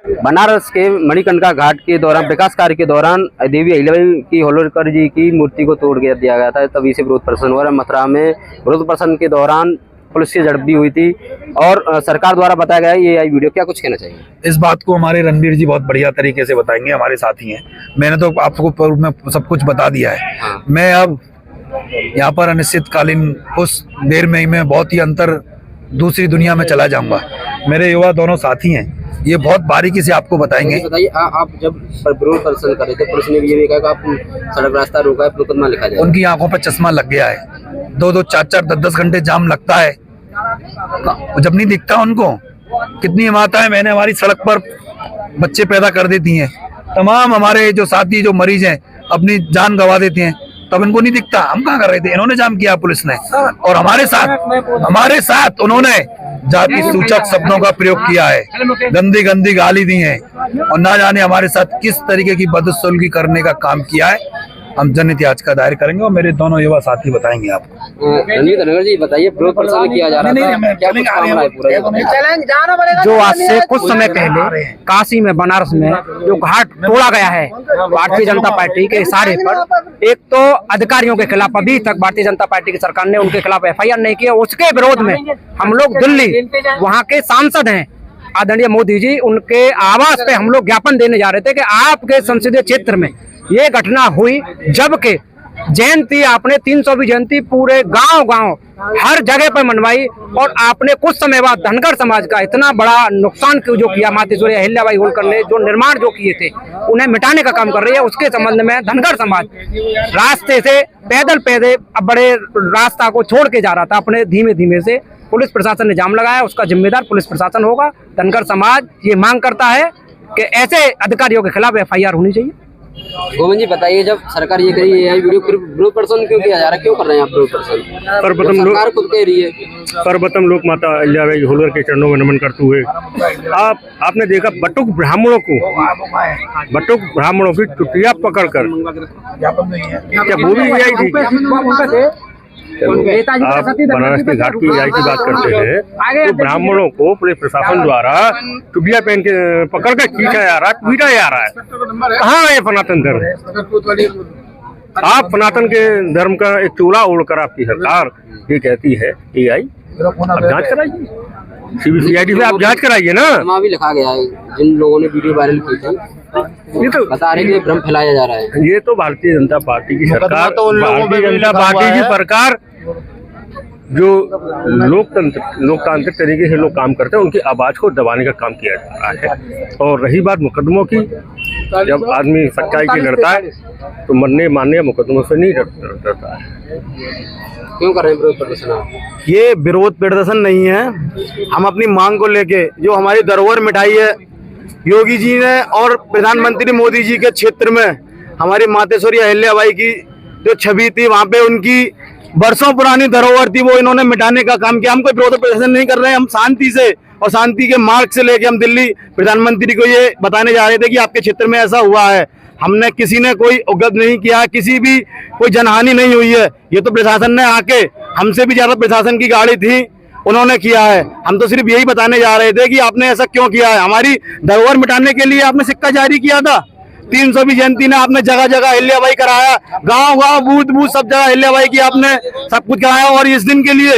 बनारस के मणिकर्णिका घाट के दौरान विकास कार्य के दौरान देवी अहिल्याबाई की होल्कर जी की मूर्ति को तोड़ दिया गया था, तभी से विरोध प्रदर्शन हुआ। मथुरा में विरोध प्रदर्शन के दौरान पुलिस से झड़प भी हुई थी और सरकार द्वारा बताया गया ये आई वीडियो, क्या कुछ कहना चाहिए? इस बात को हमारे रणबीर जी बहुत बढ़िया तरीके से बताएंगे, हमारे साथी हैं। मैंने तो आपको पूर्व में सब कुछ बता दिया है। हाँ। मैं अब यहाँ पर अनिश्चितकालीन उस देर में ही मैं बहुत ही अंतर दूसरी दुनिया में चला जाऊंगा। मेरे युवा दोनों साथी हैं, ये बहुत बारीकी से आपको बताएंगे। बताइए, आप जब विरोध प्रदर्शन कर रहे थे, पुलिस ने भी ये कहा कि आप सड़क रास्ता रोका है, मुकदमा लिखा जाए। उनकी आंखों पर चश्मा लग गया है, 2-2, 4-4, 10-10 घंटे जाम लगता है, जब नहीं दिखता उनको। कितनी माताएं मैंने हमारी सड़क पर बच्चे पैदा कर देती हैं, तमाम हमारे जो साथी जो मरीज हैं अपनी जान गंवा देते हैं, तब इनको नहीं दिखता। हम कहाँ कर रहे थे? इन्होंने जाम किया पुलिस ने, और हमारे साथ उन्होंने जाति सूचक शब्दों का प्रयोग किया है, गंदी गंदी गाली दी है, और ना जाने हमारे साथ किस तरीके की बदसलूकी करने का काम किया है। हम जन इतिहास का दायर करेंगे और मेरे दोनों युवा साथी बताएंगे आपको। रणवीर धनगर जी बताइए, विरोध प्रदर्शन किया जा रहा था, क्या कुछ मामला है पूरा? जो आज से कुछ समय पहले काशी में, बनारस में जो घाट तोड़ा गया है भारतीय जनता पार्टी के इशारे पर, एक तो अधिकारियों के खिलाफ अभी तक भारतीय जनता पार्टी की सरकार ने उनके खिलाफ FIR नहीं किया, उसके विरोध में हम लोग दिल्ली, वहाँ के सांसद हैं आदरणीय मोदी जी, उनके आवास पे हम लोग ज्ञापन देने जा रहे थे कि आपके संसदीय क्षेत्र में ये घटना हुई, जबकि जयंती आपने 300वीं जयंती पूरे गांव हर जगह पर मनवाई, और आपने कुछ समय बाद धनगर समाज का इतना बड़ा नुकसान जो किया, मातेश्वरी अहिल्याबाई होल्कर ने जो निर्माण जो किए थे उन्हें मिटाने का काम कर रही है। उसके संबंध में धनगर समाज रास्ते से पैदल बड़े रास्ता को छोड़ के जा रहा था अपने धीमे से। पुलिस प्रशासन ने जाम लगाया, उसका जिम्मेदार पुलिस प्रशासन होगा। धनगर समाज ये मांग करता है कि ऐसे अधिकारियों के खिलाफ FIR होनी चाहिए। गोविंद जी बताइए, जब सरकार ये करी है वीडियो, फिर विरोध प्रदर्शन क्यों किया जा रहा है, क्यों कर रहे हैं आप विरोध प्रदर्शन? सरकार खुद कह रही है। सर्वप्रथम लोक माता अहिल्याबाई होल्कर के चरणों में नमन करते हुए आपने देखा बटुक ब्राह्मणों की चुटिया पकड़कर, क्या वो भी आई थी? आप बनारस के घाट की AI की बात करते हैं, तो ब्राह्मणों को पुलिस प्रशासन द्वारा टुबिया पहन के पकड़ कर खींचा जा रहा है, पीटा जा रहा है। कहाँ है सनातन धर्म? आप सनातन के धर्म का एक चोला ओढ़कर आपकी सरकार ये कहती है AI, आप जांच कराइए, CBCID से आप जांच कराइए ना। भी लिखा गया है, जिन लोगों ने वीडियो वायरल की थी, ये तो बता रहे कि भ्रम फैलाया जा रहा है। ये तो भारतीय जनता पार्टी की सरकार, भारतीय जनता पार्टी की सरकार जो लोकतांत्रिक तरीके से लोग काम करते हैं, उनकी आवाज को दबाने का काम किया जा रहा है। और रही बात मुकदमों की, जब आदमी सच्चाई की लड़ता है तो मरने मारने मुकदमों से नहीं डरता है। क्यों कर रहे हैं विरोध प्रदर्शन? ये विरोध प्रदर्शन नहीं है, हम अपनी मांग को लेके, जो हमारी धरोहर मिटाई है योगी जी ने और प्रधानमंत्री मोदी जी के क्षेत्र में, हमारी मातेश्वरी अहिल्याबाई की जो छवि थी, वहाँ पे उनकी बरसों पुरानी धरोहर थी, वो इन्होंने मिटाने का काम किया। हम कोई विरोध प्रदर्शन नहीं कर रहे हैं, हम शांति से और शांति के मार्ग से लेके हम दिल्ली प्रधानमंत्री को ये बताने जा रहे थे कि आपके क्षेत्र में ऐसा हुआ है। हमने किसी ने कोई उग्रत नहीं किया, किसी भी कोई जनहानि नहीं हुई है। ये तो प्रशासन ने आके, हमसे भी ज्यादा प्रशासन की गाड़ी थी, उन्होंने किया है। हम तो सिर्फ यही बताने जा रहे थे कि आपने ऐसा क्यों किया है। हमारी धरोहर मिटाने के लिए आपने सिक्का जारी किया था, 300वीं जयंती ने आपने जगह जगह अहिल्याबाई कराया, गांव बूथ सब जगह अहिल्याबाई की आपने सब कुछ कराया, और इस दिन के लिए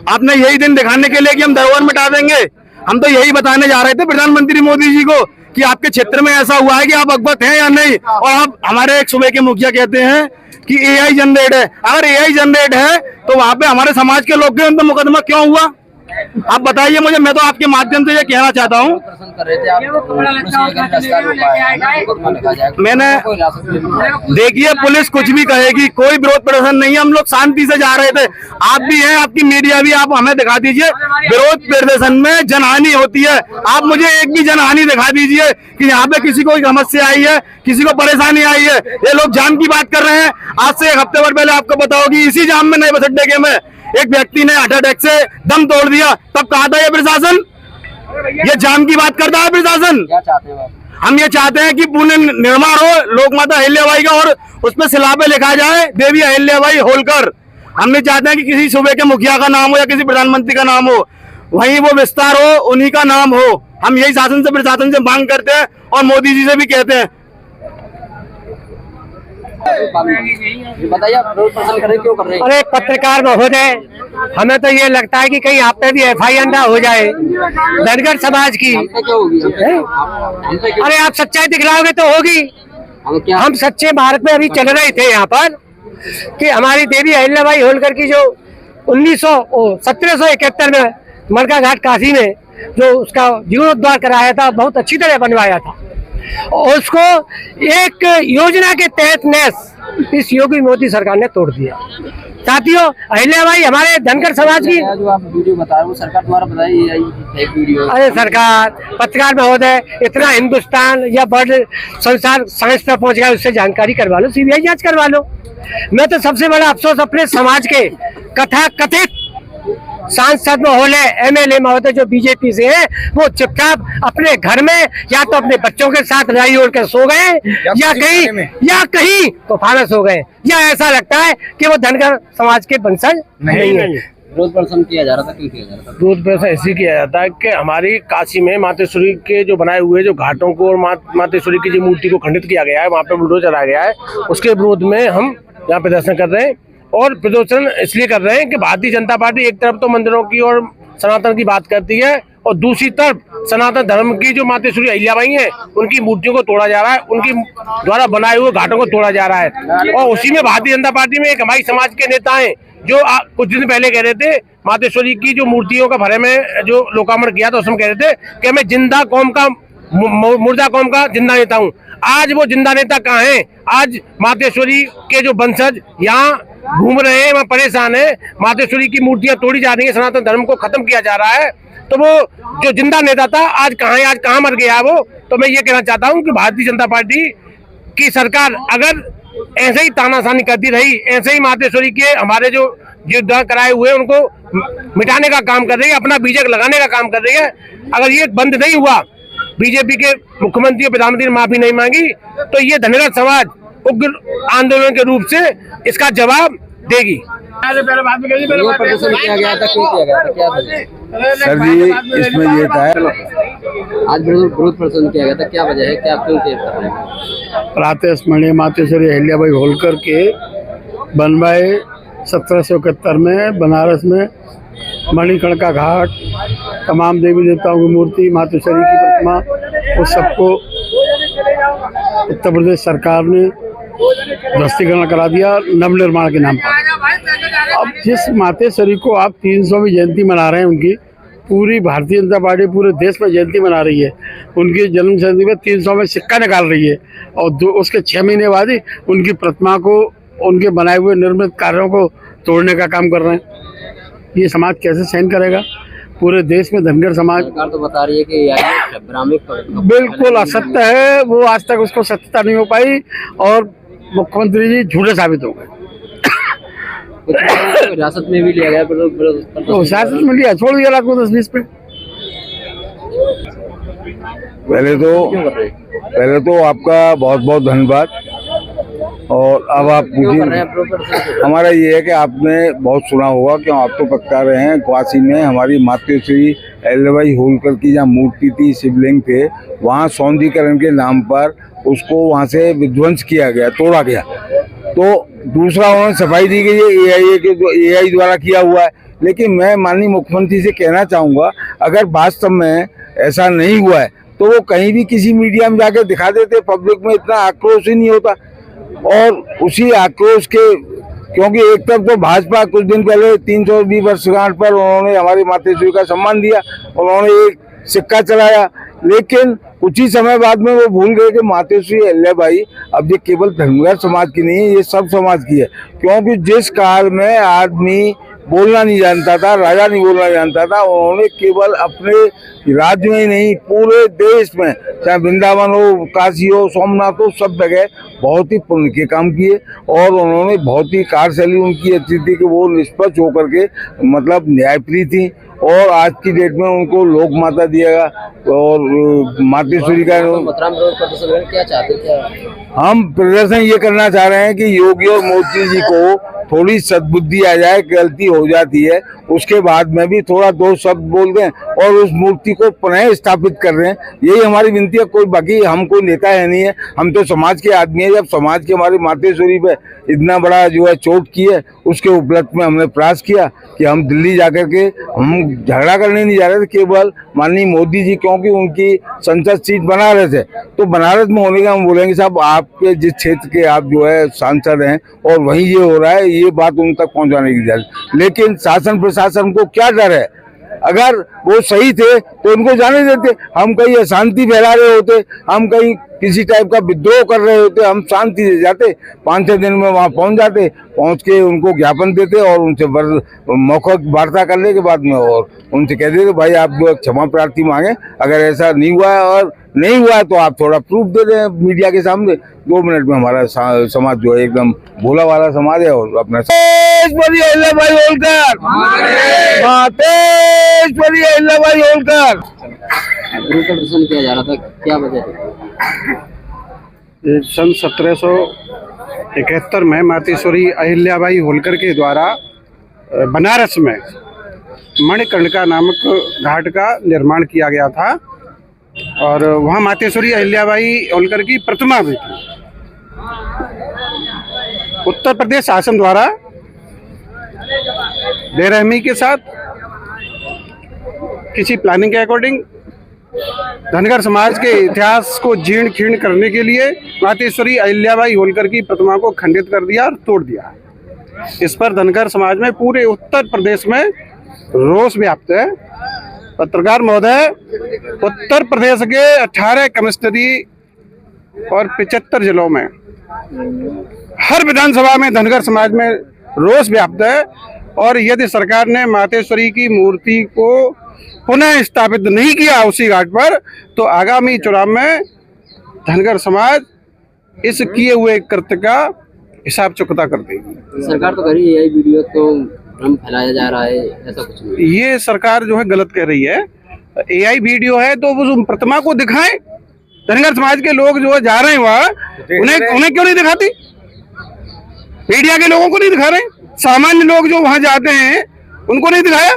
आपने यही दिन दिखाने के लिए कि हम धरोहर मिटा देंगे। हम तो यही बताने जा रहे थे प्रधानमंत्री मोदी जी को कि आपके क्षेत्र में ऐसा हुआ है कि आप अवगत हैं या नहीं। और आप, हमारे एक सूबे के मुखिया कहते हैं कि AI जनरेट है। अगर AI जनरेट है तो वहाँ पे हमारे समाज के लोग के उन पर मुकदमा क्यों हुआ? आप बताइए मुझे। मैं तो आपके माध्यम से ये कहना चाहता हूँ, मैंने देखिए पुलिस कुछ भी कहेगी, कोई विरोध प्रदर्शन नहीं है, हम लोग शांति से जा रहे थे। आप भी हैं, आपकी मीडिया भी, आप हमें दिखा दीजिए विरोध प्रदर्शन में जनहानि होती है। आप मुझे एक भी जनहानि दिखा दीजिए कि यहाँ पे किसी को समस्या आई है, किसी को परेशानी आई है। ये लोग जाम की बात कर रहे हैं। आज से एक हफ्ते भर पहले आपको बताओ कि इसी जाम में नए बस अड्डे के में एक व्यक्ति ने हार्ट अटैक से दम तोड़ दिया, तब कहा था ये प्रशासन? ये जाम की बात करता है प्रशासन? क्या चाहते हो? हम ये चाहते हैं कि पुनः निर्माण हो लोक माता अहिल्याबाई का, और उसमें शिला पे लिखा जाए देवी अहिल्याबाई होल्कर। हम नहीं चाहते हैं कि किसी सूबे के मुखिया का नाम हो या किसी प्रधानमंत्री का नाम हो। वहीं वो विस्तार हो, उन्हीं का नाम हो। हम यही शासन से प्रशासन से मांग करते हैं और मोदी जी से भी कहते हैं। बताइए आप विरोध प्रदर्शन कर रहे हैं, क्यों कर रहे हैं? अरे पत्रकार महोदय, हमें तो ये लगता है कि कहीं आप पे भी FIR ना हो जाए धनगर समाज की। हम पे क्या होगी? अरे आप सच्चाई दिखलाओगे तो होगी। हम सच्चे मार्ग में अभी चल रहे थे यहाँ पर कि हमारी देवी अहिल्याबाई होलकर की जो 1771 में मरका घाट काशी में जो उसका जीर्णोद्धार कराया था, बहुत अच्छी तरह बनवाया था, और उसको एक योजना के तहत नेस इस योगी मोदी सरकार ने तोड़ दिया। साथियों, अहिल्याबाई हमारे धनगर समाज की जो आप वीडियो बता रहे हो सरकार द्वारा बताई फेक वीडियो। अरे सरकार, पत्रकार महोदय, इतना हिंदुस्तान या वर्ल्ड संसार साइंस पर पहुंच गया, उससे जानकारी करवा लो, CBI जांच करवा लो। मैं तो सबसे बड़ा अफसोस अपने समाज के कथा कथित सांसद महोदय, MLA महोदय जो बीजेपी से है, वो चुपचाप अपने घर में या तो अपने बच्चों के साथ लड़ाई ओढ़ कर सो गए या कहीं तो फानस हो गए, या ऐसा लगता है कि वो धनगर समाज के वंशज नहीं है। विरोध प्रदर्शन किया जा रहा था, क्यों किया जा रहा था? विरोध प्रदर्शन ऐसे किया जाता है कि हमारी काशी में मातेश्वरी के जो बनाए हुए जो घाटों को और मातेश्वरी की जो मूर्ति को खंडित किया गया है, वहाँ पे बुलडोजर आ गया है, उसके विरोध में हम यहाँ प्रदर्शन कर रहे हैं। और प्रदर्शन इसलिए कर रहे हैं कि भारतीय जनता पार्टी एक तरफ तो मंदिरों की और सनातन की बात करती है, और दूसरी तरफ सनातन धर्म की जो मातेश्वरी अहिल्याबाई हैं, उनकी मूर्तियों को तोड़ा जा रहा है, उनकी द्वारा बनाए हुए घाटों को तोड़ा जा रहा है। और उसी में भारतीय जनता पार्टी में एक हमारी समाज के नेता हैं जो कुछ दिन पहले कह रहे थे मातेश्वरी की जो मूर्तियों का भरे में जो लोकार्पण किया था, उसमें कह रहे थे कि मैं जिंदा कौम का मुर्दा कौम का जिंदा नेता हूँ। आज वो जिंदा नेता कहाँ है? आज मातेश्वरी के जो वंशज यहाँ घूम रहे हैं, वहाँ परेशान है, मातेश्वरी की मूर्तियां तोड़ी जा रही है, सनातन धर्म को खत्म किया जा रहा है, तो वो जो जिंदा नेता था आज कहाँ है? आज कहाँ मर गया वो? तो मैं ये कहना चाहता हूँ कि भारतीय जनता पार्टी की सरकार अगर ऐसे ही तानाशानी करती रही, ऐसे ही मातेश्वरी के हमारे जो युद्ध कराए हुए उनको मिटाने का काम कर रही है, अपना बीजक लगाने का काम कर रही है, अगर ये बंद नहीं हुआ, बीजेपी के मुख्यमंत्री और प्रधानमंत्री ने माफी नहीं मांगी, तो ये धनगर समाज उग्र आंदोलन के रूप से इसका जवाब देगी। विरोध प्रदर्शन किया गया था, क्यों किया गया था, क्या वजह? सर जी, इसमें ये था, आज विरोध प्रदर्शन किया गया था, क्या वजह है, क्या क्यों किया कर रहे हैं? प्रातः स्मरणीय मातेश्वरी अहिल्याबाई होलकर के बनवाए 1771 में बनारस में मणिकर्णिका घाट, तमाम देवी देवताओं की मूर्ति, मातेश्वरी की प्रतिमा, उस सबको उत्तर प्रदेश सरकार ने ध्वस्तीकरण करा दिया नवनिर्माण के नाम पर। अब जिस मातेश्वरी को आप 300वीं जयंती मना रहे हैं, उनकी पूरी भारतीय जनता पार्टी पूरे देश में जयंती मना रही है, उनकी जन्म जयंती में 300 में सिक्का निकाल रही है, और उसके 6 महीने बाद ही उनकी प्रतिमा को, उनके बनाए हुए निर्मित कार्यों को तोड़ने का काम कर रहे हैं। ये समाज कैसे सहन करेगा? पूरे देश में धनगर समाज सरकार तो बता रही है कि भ्रामिक बिल्कुल असत्य है, वो आज तक उसको सत्यता नहीं हो पाई, और मुख्यमंत्री जी झूठे साबित हो गए। हिरासत में भी लिया गया, तो हिरासत में लिया, छोड़ दिया रात को 10-20 पे। पहले तो आपका बहुत बहुत धन्यवाद। और अब आप मुझे, हमारा ये है कि आपने बहुत सुना होगा, क्यों आप तो पक्का रहे हैं, काशी में हमारी मातेश्वरी अहिल्याबाई होलकर की जहाँ मूर्ति थी, शिवलिंग थे, वहाँ सौंदर्यीकरण के नाम पर उसको वहाँ से विध्वंस किया गया, तोड़ा गया। तो दूसरा उन्होंने सफाई दी गई है AI द्वारा किया हुआ है। लेकिन मैं माननीय मुख्यमंत्री से कहना चाहूँगा, अगर वास्तव में ऐसा नहीं हुआ है तो वो कहीं भी किसी मीडिया में जाके दिखा देते, पब्लिक में इतना आक्रोश ही नहीं होता। और उसी आक्रोश के, क्योंकि एक तरफ तो भाजपा कुछ दिन पहले 320 वर्षगांठ पर उन्होंने हमारी मातेश्वरी का सम्मान दिया, उन्होंने एक सिक्का चलाया, लेकिन कुछ ही समय बाद में वो भूल गए कि मातेश्वरी अहिल्याबाई अब ये केवल धनगर समाज की नहीं है, ये सब समाज की है। क्योंकि जिस काल में आदमी बोलना नहीं जानता था, राजा नहीं बोलना जानता था, उन्होंने केवल अपने राज्य में ही नहीं, पूरे देश में, चाहे वृंदावन हो, काशी हो, सोमनाथ हो, सब जगह बहुत ही पुण्य के काम किए। और उन्होंने बहुत ही कार्यशैली उनकी अच्छी थी कि वो निष्पक्ष होकर के, मतलब न्यायप्रिय थी। और आज की डेट में उनको लोक माता दिया, और मातेश्वरी का क्या चाहते हैं? हम प्रदर्शन ये करना चाह रहे हैं कि योगी और मोदी जी को थोड़ी सद्बुद्धि आ जाए, गलती हो जाती है, उसके बाद में भी थोड़ा दो शब्द बोल दें और उस मूर्ति को पुनः स्थापित कर रहे हैं, यही हमारी विनती है। कोई बाकी हम कोई नेता है नहीं है, हम तो समाज के आदमी है। जब समाज के हमारी मातेश्वरी पे इतना बड़ा जो है चोट की है, उसके उपलक्ष्य में हमने प्रयास किया कि हम दिल्ली जाकर के हम झगड़ा करने नहीं जा रहे थे, केवल माननीय मोदी जी क्योंकि उनकी संसद सीट बना रहे थे, तो बनारस में होने का हम बोलेंगे साहब आपके जिस क्षेत्र के आप जो है सांसद हैं और वहीं ये हो रहा है, ये बात उन तक पहुंचाने की जरूरत। लेकिन शासन प्रशासन को क्या डर है? अगर वो सही थे तो उनको जाने देते। हम कहीं अशांति फैला रहे होते, हम कहीं किसी टाइप का विद्रोह कर रहे होते, हम शांति से जाते, 5-6 दिन में वहाँ पहुँच जाते, पहुँच के उनको ज्ञापन देते और उनसे मौखिक वार्ता करने के बाद में और उनसे कह देते भाई आप जो क्षमा प्रार्थी मांगे, अगर ऐसा नहीं हुआ है और नहीं हुआ है तो आप थोड़ा प्रूफ दे दें मीडिया के सामने। 2 मिनट में हमारा समाज जो है एकदम भोला वाला समाज है और अपना अहिल्याबाई होलकर, मातेश्वरी अहिल्याबाई होलकर। विरोध प्रदर्शन किया जा रहा था, क्या वजह है? सन 1771 में मातेश्वरी अहिल्याबाई होलकर के द्वारा बनारस में मणिकर्णिका नामक घाट का निर्माण किया गया था और वहाँ मातेश्वरी अहिल्याबाई होलकर की प्रतिमा भी थी। उत्तर प्रदेश शासन द्वारा बेरहमी के साथ किसी प्लानिंग के अकॉर्डिंग धनगर समाज के इतिहास को जीर्ण कीर्ण करने के लिए मातेश्वरी अहिल्याबाई होलकर की प्रतिमा को खंडित कर दिया और तोड़ दिया। इस पर धनगर समाज में पूरे उत्तर प्रदेश में रोष व्याप्त है। पत्रकार महोदय, उत्तर प्रदेश के 18 कमिश्नरी और 75 जिलों में हर विधानसभा में धनगर समाज में रोष व्याप्त है और यदि सरकार ने मातेश्वरी की मूर्ति को पुनः स्थापित नहीं किया उसी घाट पर तो आगामी चुनाव में धनगर समाज इस किए हुए कृत्य का हिसाब चुकता कर देगी। सरकार तो कर रही है वीडियो तो भ्रम फैलाया जा रहा है, ऐसा कुछ नहीं। ये सरकार जो है गलत कह रही है। AI वीडियो है तो वो प्रतिमा को दिखाएं। धनगर समाज के लोग जो जा रहे हैं वहाँ उन्हें क्यों नहीं दिखाती? मीडिया के लोगों को नहीं दिखा रहे? सामान्य लोग जो वहाँ जाते हैं उनको नहीं दिखाया?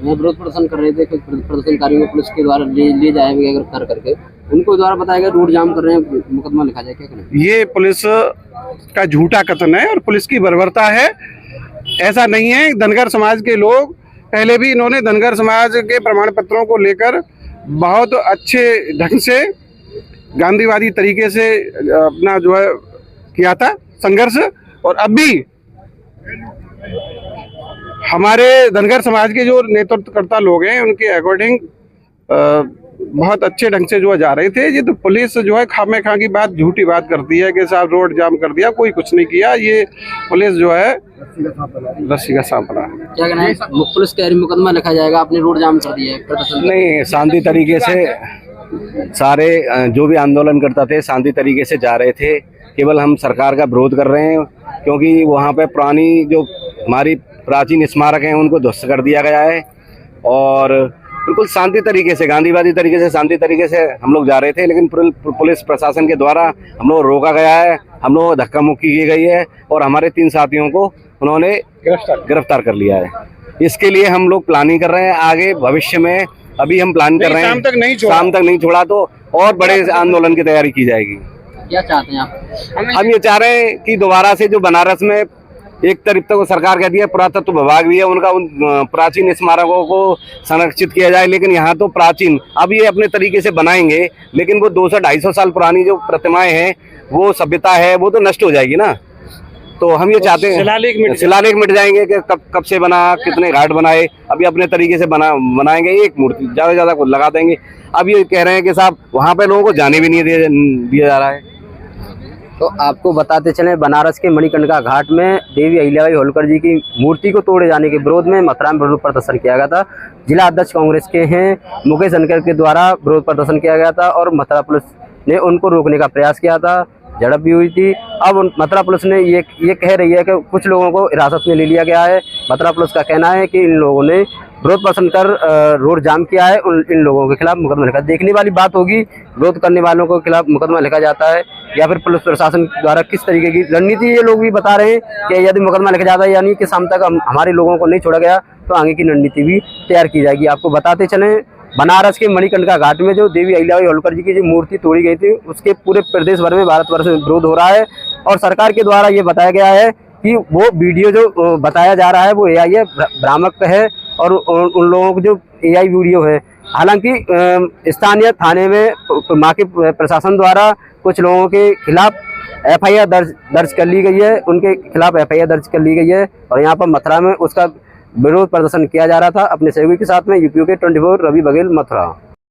वो विरोध प्रदर्शन कर रहे थे, कुछ प्रदर्शनकारियों को पुलिस के द्वारा ले जाया गया गिरफ्तार करके, उनको द्वारा बताया गया रोड जाम कर रहे हैं, मुकदमा लिखा जाए, क्या करें? ये पुलिस का झूठा कथन है और पुलिस की बर्बरता है। ऐसा नहीं है। धनगर समाज के लोग पहले भी इन्होंने धनगर समाज के प्रमाण पत्रों को लेकर बहुत अच्छे ढंग से गांधीवादी तरीके से अपना जो है किया था संघर्ष, और अब भी हमारे धनगर समाज के जो नेतृत्वकर्ता लोग हैं उनके अकॉर्डिंग बहुत अच्छे ढंग से जो है जा रहे थे। ये तो पुलिस जो है खामे खा की बात, झूठी बात करती है कि साहब रोड जाम कर दिया, कोई कुछ नहीं किया। ये पुलिस जो है रस्सी का सांप बना। क्या कहना है? पुलिस कह रही मुकदमा लिखा जाएगा, आपने रोड जाम कर दिया है। नहीं, शांति तरीके से सारे जो भी आंदोलन करता थे शांति तरीके से जा रहे थे। केवल हम सरकार का विरोध कर रहे हैं क्योंकि वहाँ पे पुरानी जो हमारी प्राचीन स्मारक हैं उनको ध्वस्त कर दिया गया है और बिल्कुल शांति तरीके से, गांधीवादी तरीके से, शांति तरीके से हम लोग जा रहे थे, लेकिन पुलिस प्रशासन के द्वारा हम लोग रोका गया है, हम लोग धक्का मुक्की की गई है और हमारे 3 साथियों को उन्होंने गिरफ्तार कर लिया है। इसके लिए हम लोग प्लानिंग कर रहे हैं आगे भविष्य में। अभी हम प्लान कर रहे हैं, शाम तक नहीं छोड़ा तो और बड़े आंदोलन की तैयारी की जाएगी। क्या चाहते हैं आप? हम ये चाह रहे हैं कि दोबारा से जो बनारस में एक तरफ तक सरकार कहती है पुरातत्व विभाग भी है, उनका उन प्राचीन स्मारकों को संरक्षित किया जाए, लेकिन यहाँ तो प्राचीन अब ये अपने तरीके से बनाएंगे, लेकिन वो 200-250 साल पुरानी जो प्रतिमाएं हैं, वो सभ्यता है, वो तो नष्ट हो जाएगी ना। तो हम ये चाहते हैं शिलालेख मिट जाएंगे कि कब से बना, कितने घाट बनाए। अभी अपने तरीके से बनाएंगे, एक मूर्ति ज़्यादा से ज़्यादा कुछ लगा देंगे। अब ये कह रहे हैं कि साहब वहाँ पे लोगों को जाने भी नहीं दिया जा रहा है। तो आपको बताते चले, बनारस के मणिकर्णिका घाट में देवी अहिल्याबाई होलकर जी की मूर्ति को तोड़े जाने के विरोध में मथुरा में विरोध प्रदर्शन किया गया था। जिला अध्यक्ष कांग्रेस के हैं मुकेश अनकर के द्वारा विरोध प्रदर्शन किया गया था और मथुरा पुलिस ने उनको रोकने का प्रयास किया था, झड़प भी हुई थी। अब मथुरा पुलिस ने ये कह रही है कि कुछ लोगों को हिरासत में ले लिया गया है। मथुरा पुलिस का कहना है कि इन लोगों ने विरोध प्रदर्शन कर रोड जाम किया है, इन लोगों के खिलाफ मुकदमा लिखा। देखने वाली बात होगी, विरोध करने वालों के खिलाफ मुकदमा लिखा जाता है या फिर पुलिस प्रशासन द्वारा किस तरीके की रणनीति ये लोग भी बता रहे हैं कि यदि मुकदमा लिखा जाता है यानी कि शाम तक हमारे लोगों को नहीं छोड़ा गया तो आगे की रणनीति भी तैयार की जाएगी। आपको बताते चलें, बनारस के मणिकर्णिका घाट में जो देवी अहिल्याबाई होलकर जी की जो मूर्ति तोड़ी गई थी, उसके पूरे प्रदेश भर में, भारतवर्ष में विरोध हो रहा है और सरकार के द्वारा ये बताया गया है कि वो वीडियो जो बताया जा रहा है वो एआई है, भ्रामक है और उन लोगों को जो एआई वीडियो है। हालांकि स्थानीय थाने में वहाँ के प्रशासन द्वारा कुछ लोगों के खिलाफ एफआईआर दर्ज कर ली गई है, उनके खिलाफ एफआईआर दर्ज कर ली गई है और यहाँ पर मथुरा में उसका विरोध प्रदर्शन किया जा रहा था अपने सहयोगी के साथ में। यूपी के 24 रवि बघेल, मथुरा।